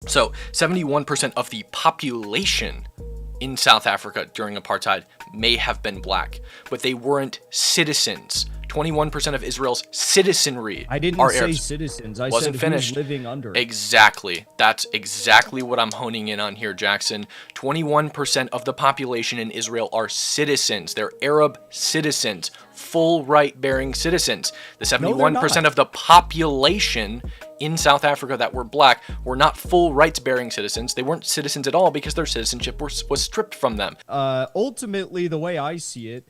So 71% of the population in South Africa during apartheid may have been black, but they weren't citizens. 21% of Israel's citizenry I didn't are say Arabs. citizens. I Wasn't said who's finished. living under it. Exactly. That's exactly what I'm honing in on here, Jackson. 21% of the population in Israel are citizens. They're Arab citizens, full right-bearing citizens. The No, they're 71% not. of the population in South Africa that were black were not full rights-bearing citizens. They weren't citizens at all because their citizenship was stripped from them. Ultimately, the way I see it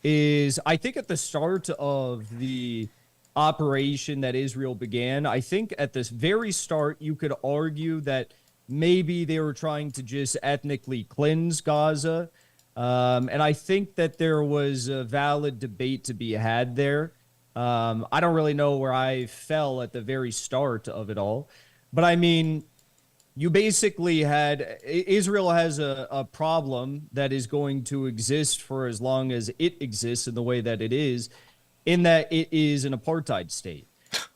is I think at the start of the operation that Israel began, I think at this very start, you could argue that maybe they were trying to just ethnically cleanse Gaza. And I think that there was a valid debate to be had there. I don't really know where I fell at the very start of it all. But I mean, you basically had Israel has a problem that is going to exist for as long as it exists in the way that it is, in that it is an apartheid state.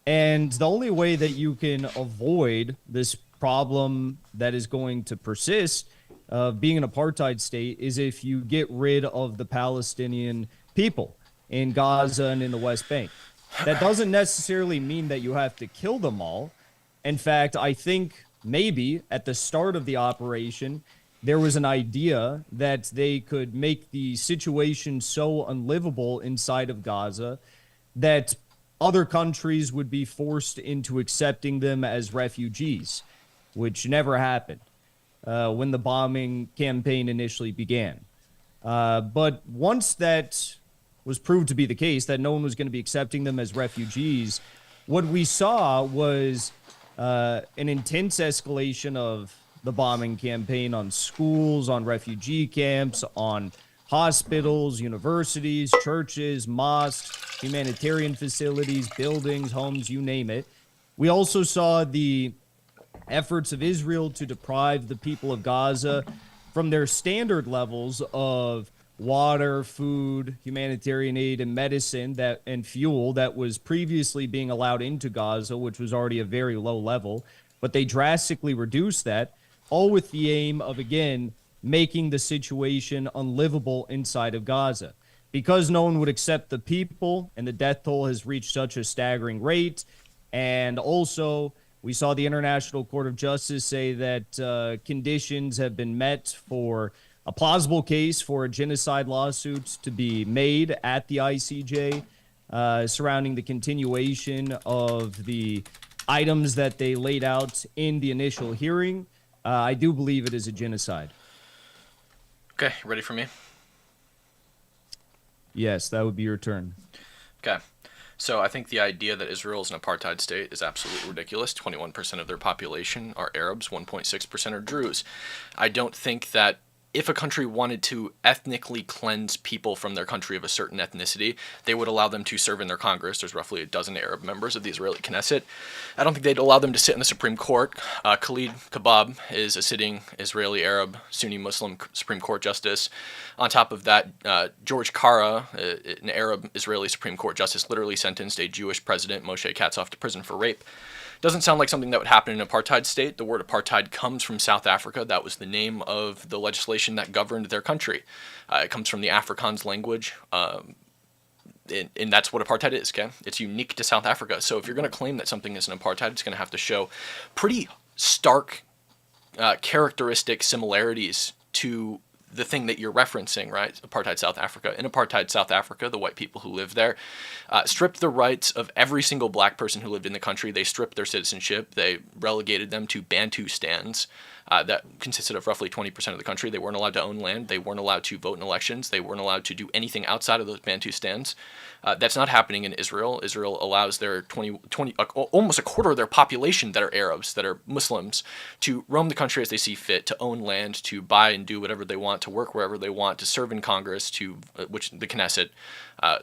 And the only way that you can avoid this problem that is going to persist of being an apartheid state is if you get rid of the Palestinian people in Gaza and in the West Bank. That doesn't necessarily mean that you have to kill them all. In fact, I think maybe at the start of the operation, there was an idea that they could make the situation so unlivable inside of Gaza that other countries would be forced into accepting them as refugees, which never happened when the bombing campaign initially began. But once that was proved to be the case, that no one was going to be accepting them as refugees, what we saw was an intense escalation of the bombing campaign on schools, on refugee camps, on hospitals, universities, churches, mosques, humanitarian facilities, buildings, homes, you name it. We also saw the efforts of Israel to deprive the people of Gaza from their standard levels of water, food, humanitarian aid, and medicine that and fuel that was previously being allowed into Gaza, which was already a very low level. But they drastically reduced that, all with the aim of, again, making the situation unlivable inside of Gaza. Because no one would accept the people, and the death toll has reached such a staggering rate. And also, we saw the International Court of Justice say that conditions have been met for a plausible case for a genocide lawsuit to be made at the ICJ surrounding the continuation of the items that they laid out in the initial hearing. I do believe it is a genocide. Okay, ready for me? Yes, that would be your turn. Okay. So I think the idea that Israel is an apartheid state is absolutely ridiculous. 21% of their population are Arabs, 1.6% are Druze. I don't think that if a country wanted to ethnically cleanse people from their country of a certain ethnicity, they would allow them to serve in their Congress. There's roughly a dozen Arab members of the Israeli Knesset. I don't think they'd allow them to sit in the Supreme Court. Khalid Kabab is a sitting Israeli Arab Sunni Muslim Supreme Court justice. On top of that, George Kara, an Arab Israeli Supreme Court justice, literally sentenced a Jewish president, Moshe Katsav, to prison for rape. Doesn't sound like something that would happen in an apartheid state. The word apartheid comes from South Africa. That was the name of the legislation that governed their country. It comes from the Afrikaans language, and that's what apartheid is, okay? It's unique to South Africa. So if you're going to claim that something is an apartheid, it's going to have to show pretty stark characteristic similarities to the thing that you're referencing, right? Apartheid South Africa. In apartheid South Africa, the white people who lived there stripped the rights of every single black person who lived in the country. They stripped their citizenship. They relegated them to Bantu stands that consisted of roughly 20% of the country. They weren't allowed to own land. They weren't allowed to vote in elections. They weren't allowed to do anything outside of those Bantu stands. That's not happening in Israel. Israel allows their almost a quarter of their population that are Arabs, that are Muslims, to roam the country as they see fit, to own land, to buy and do whatever they want, to work wherever they want, to serve in Congress, to which the Knesset,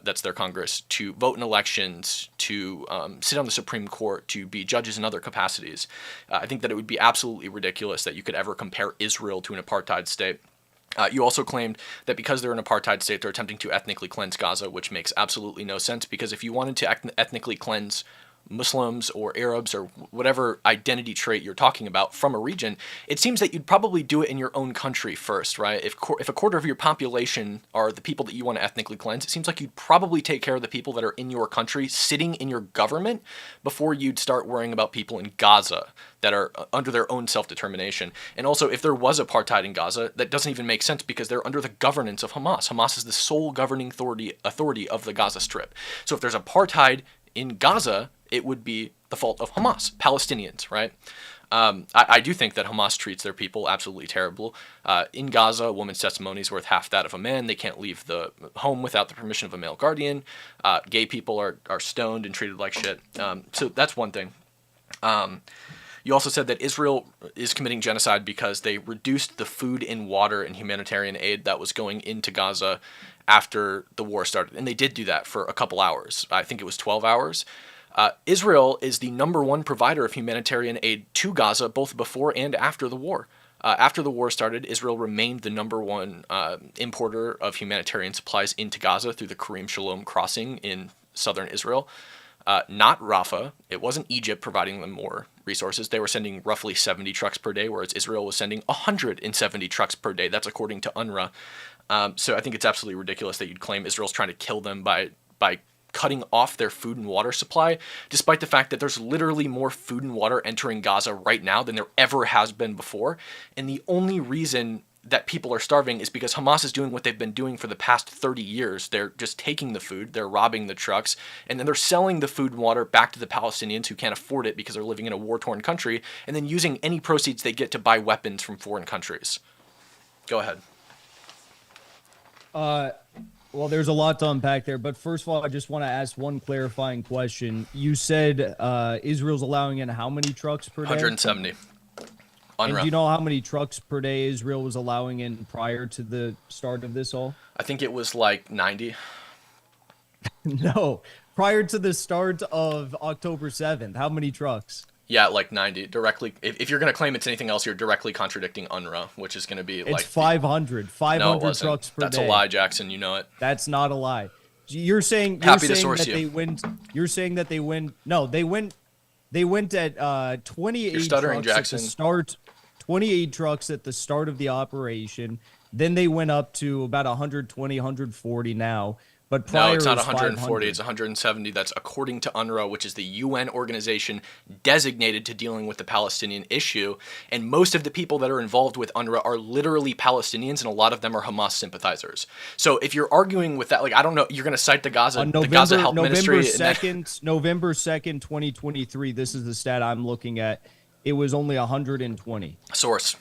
that's their Congress, to vote in elections, to sit on the Supreme Court, to be judges in other capacities. I think that it would be absolutely ridiculous that you could ever compare Israel to an apartheid state. You also claimed that because they're an apartheid state, they're attempting to ethnically cleanse Gaza, which makes absolutely no sense, because if you wanted to ethnically cleanse Muslims or Arabs or whatever identity trait you're talking about from a region, it seems that you'd probably do it in your own country first, right? If a quarter of your population are the people that you want to ethnically cleanse, it seems like you'd probably take care of the people that are in your country, sitting in your government, before you'd start worrying about people in Gaza that are under their own self-determination. And also, if there was apartheid in Gaza, that doesn't even make sense because they're under the governance of Hamas. Hamas is the sole governing authority of the Gaza Strip. So if there's apartheid in Gaza, it would be the fault of Hamas, Palestinians, right? I do think that Hamas treats their people absolutely terrible. In Gaza, a woman's testimony is worth half that of a man. They can't leave the home without the permission of a male guardian. Gay people are stoned and treated like shit. So that's one thing. You also said that Israel is committing genocide because they reduced the food and water and humanitarian aid that was going into Gaza after the war started. And they did do that for a couple hours. I think it was 12 hours. Israel is the number one provider of humanitarian aid to Gaza, both before and after the war. After the war started, Israel remained the number one importer of humanitarian supplies into Gaza through the Karim Shalom crossing in southern Israel. Not Rafah. It wasn't Egypt providing them more resources. They were sending roughly 70 trucks per day, whereas Israel was sending 170 trucks per day. That's according to UNRWA. So I think it's absolutely ridiculous that you'd claim Israel's trying to kill them by cutting off their food and water supply, despite the fact that there's literally more food and water entering Gaza right now than there ever has been before. And the only reason that people are starving is because Hamas is doing what they've been doing for the past 30 years. They're just taking the food, they're robbing the trucks, and then they're selling the food and water back to the Palestinians who can't afford it because they're living in a war-torn country, and then using any proceeds they get to buy weapons from foreign countries. Go ahead. Well, there's a lot to unpack there, but first of all, I just want to ask one clarifying question. You said Israel's allowing in how many trucks per day? 170. And do you know how many trucks per day Israel was allowing in prior to the start of this all? I think it was like 90. No, prior to the start of October 7th, how many trucks? Yeah, like 90. Directly. If you're going to claim it's anything else, you're directly contradicting UNRWA, which is going to be it's like 500. 500 no, it wasn't. Trucks per That's day. a lie, Jackson. You know it. That's not a lie. You're saying they went. You're saying that they went. No, they went at 28 You're stuttering, trucks Jackson. at the start. 28 trucks at the start of the operation. Then they went up to about 120, 140 now. But prior no, it's not was 140. 500. It's 170. That's according to UNRWA, which is the UN organization designated to dealing with the Palestinian issue. And most of the people that are involved with UNRWA are literally Palestinians, and a lot of them are Hamas sympathizers. So if you're arguing with that, like, I don't know, you're going to cite the Gaza Help Ministry. November 2nd, 2023. This is the stat I'm looking at. It was only 120. Source.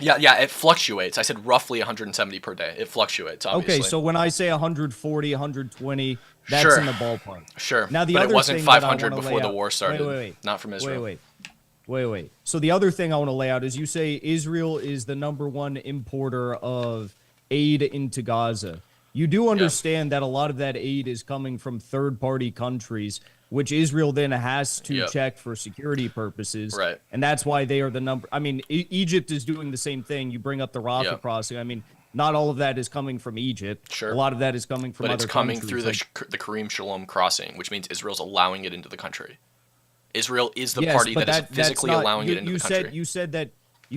Yeah, it fluctuates. I said roughly 170 per day. It fluctuates, obviously. Okay, so when I say 140, 120, that's sure. in the ballpark. Sure. Now, but it wasn't 500 before the war started. Wait. Not from Israel. Wait. So the other thing I want to lay out is you say Israel is the number one importer of aid into Gaza. You do understand that a lot of that aid is coming from third-party countries, which Israel then has to check for security purposes. Right. And that's why they are the number. I mean, Egypt is doing the same thing. You bring up the Rafah crossing. I mean, not all of that is coming from Egypt. Sure. A lot of that is coming from other countries. But it's coming through the Karim Shalom crossing, which means Israel's allowing it into the country. Israel is the party that is physically allowing it into the country. You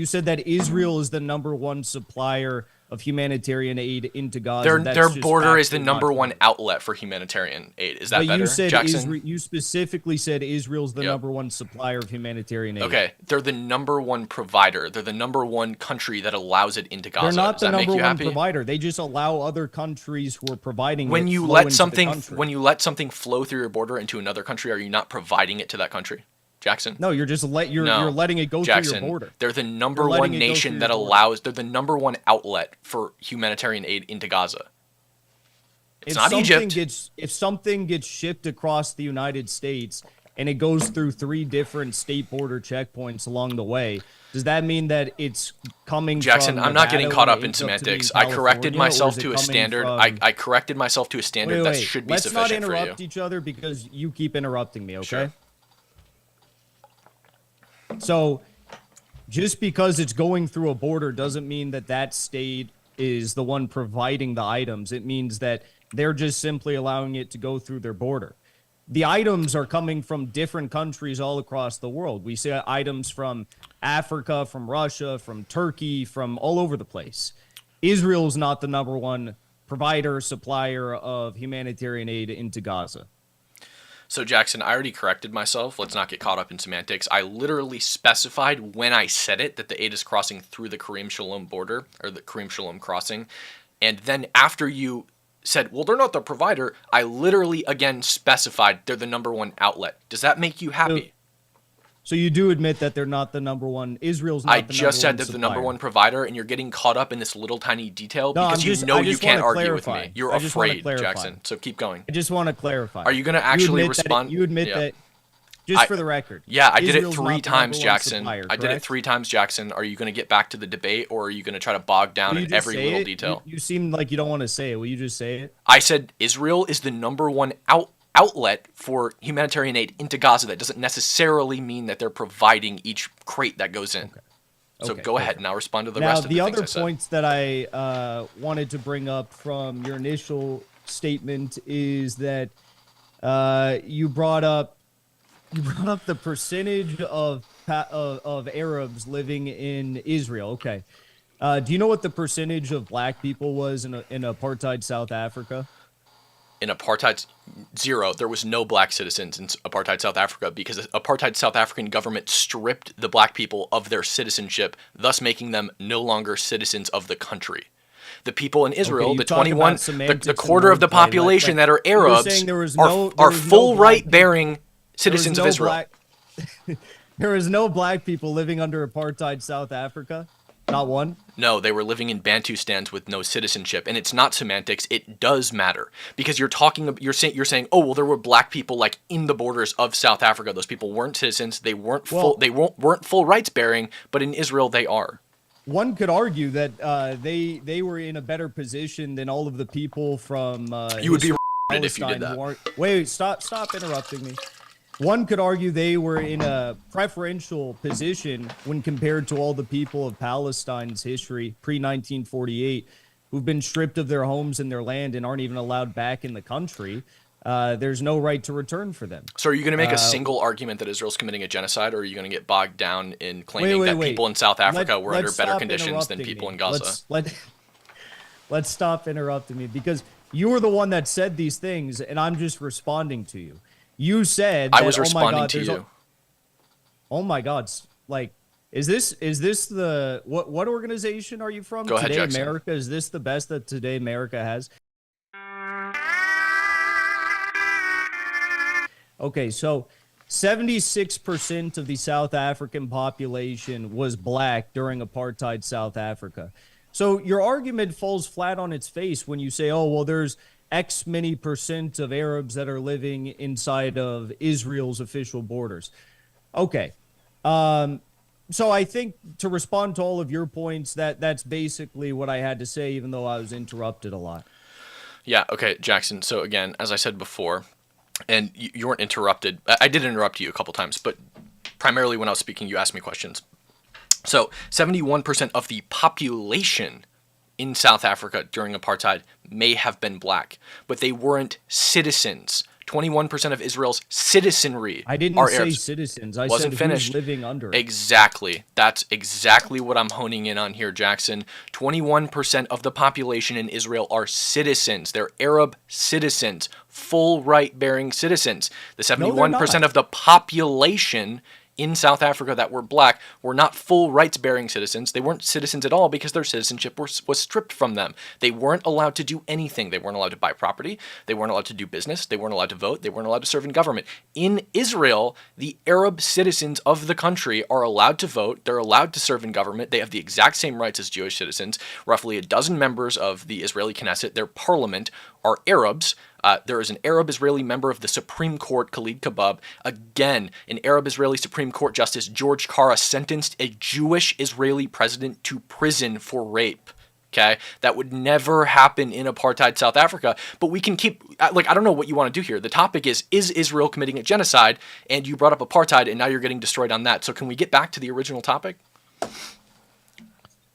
said that Israel is the number one supplier of humanitarian aid into Gaza. Their border is the number one outlet for humanitarian aid. Is that better, you said Jackson? You specifically said Israel's the number one supplier of humanitarian aid. Okay, they're the number one provider. They're the number one country that allows it into Gaza. They're not the number one happy? provider. They just allow other countries who are providing when it you flow let into something the country. when you let something flow through your border into another country, are you not providing it to that country? Jackson? No, you're letting it go Jackson, through your border. They're the number one nation that allows. They're the number one outlet for humanitarian aid into Gaza. It's not Egypt. If something gets shipped across the United States and it goes through 3 different state border checkpoints along the way, does that mean that it's coming Jackson, from I'm not getting caught up in Nevada semantics. to I corrected California, myself or is to it a coming standard. from- I corrected myself to a standard that should be sufficient for you. Let's not interrupt each other because you keep interrupting me, okay? Sure. So just because it's going through a border doesn't mean that that state is the one providing the items. It means that they're just simply allowing it to go through their border. the items are coming from different countries all across the world. We see items from Africa, from Russia, from Turkey, from all over the place. Israel's not the number one provider, supplier of humanitarian aid into Gaza. So, Jackson, I already corrected myself. Let's not get caught up in semantics. I literally specified when I said it that the aid is crossing through the Karim Shalom border, or the Karim Shalom crossing. And then after you said, well, they're not the provider, I literally again specified they're the number one outlet. Does that make you happy? So you do admit that they're not the number one. Israel's not I the just said number they're one the number one provider, and you're getting caught up in this little tiny detail No, because I you just can't wanna argue with clarify. me. You're I just wanna afraid, clarify. Jackson. So keep going. I just want to clarify. Are you going to actually respond? You admit Yeah. that, just for the record. Yeah, I did it Israel's 3 not the times, number one Jackson. supplier, I did it correct? 3 times, Jackson. Are you going to get back to the debate, or are you going to try to bog down Will you in just every say little it? detail? You seem like you don't want to say it. Will you just say it? I said Israel is the number one outlet for humanitarian aid into Gaza. That doesn't necessarily mean that they're providing each crate that goes in. So Okay, go ahead perfect. and I'll respond to the Now, rest of the the things other I said. points that I wanted to bring up from your initial statement is that you brought up the percentage of Arabs living in Israel. Okay. Do you know what the percentage of black people was in apartheid South Africa? In apartheid, 0. There was no black citizens in apartheid South Africa because the apartheid South African government stripped the black people of their citizenship, thus making them no longer citizens of the country. The people in Israel, you the talk 21, about semantics the and quarter of the wordplay, population that are you're Arabs saying there was are, no- are there was no full black right-bearing citizens of Israel. There is no black people living under apartheid South Africa? Not one? No, they were living in Bantustans with no citizenship, and it's not semantics. It does matter because you're saying, oh well, there were black people like in the borders of South Africa. Those people weren't citizens. They weren't weren't full rights bearing, but in Israel they are. One could argue that they were in a better position than all of the people from You would be Palestine if you did that. who aren't- Wait, stop interrupting me. One could argue they were in a preferential position when compared to all the people of Palestine's history pre-1948 who've been stripped of their homes and their land and aren't even allowed back in the country. There's no right to return for them. So are you going to make a single argument that Israel's committing a genocide, or are you going to get bogged down in claiming that people in South Africa were under better conditions than people in Gaza? Let's stop interrupting me because you were the one that said these things, and I'm just responding to you. You said that, I was responding to you. Oh my God! Like, is this the what organization are you from? Go ahead, Today Jackson. America. Is this the best that Today America has? Okay, so 76% of the South African population was black during apartheid South Africa. So your argument falls flat on its face when you say, oh, well, there's X many percent of Arabs that are living inside of Israel's official borders. Okay. So I think to respond to all of your points, that's basically what I had to say, even though I was interrupted a lot. Yeah, okay, Jackson. So again, as I said before, and you weren't interrupted. I did interrupt you a couple times, but primarily when I was speaking, you asked me questions. So 71% of the population in South Africa during apartheid may have been black, but they weren't citizens. 21% of Israel's citizenry I didn't are say Arabs. citizens. I Wasn't said finished. who's living under it. Exactly. That's exactly what I'm honing in on here, Jackson. 21% of the population in Israel are citizens. They're Arab citizens, full right-bearing citizens. The 71% of the population in South Africa that were black were not full rights-bearing citizens. They weren't citizens at all because their citizenship was stripped from them. They weren't allowed to do anything. They weren't allowed to buy property. They weren't allowed to do business. They weren't allowed to vote. They weren't allowed to serve in government. In Israel, the Arab citizens of the country are allowed to vote. They're allowed to serve in government. They have the exact same rights as Jewish citizens. Roughly a dozen members of the Israeli Knesset, their parliament, are Arabs. There is an Arab-Israeli member of the Supreme Court, Khalid Kabab. Again, an Arab-Israeli Supreme Court Justice, George Kara, sentenced a Jewish Israeli president to prison for rape. Okay? That would never happen in apartheid South Africa. But we can keep, I don't know what you want to do here. The topic is Israel committing a genocide? And you brought up apartheid, and now you're getting destroyed on that. So can we get back to the original topic?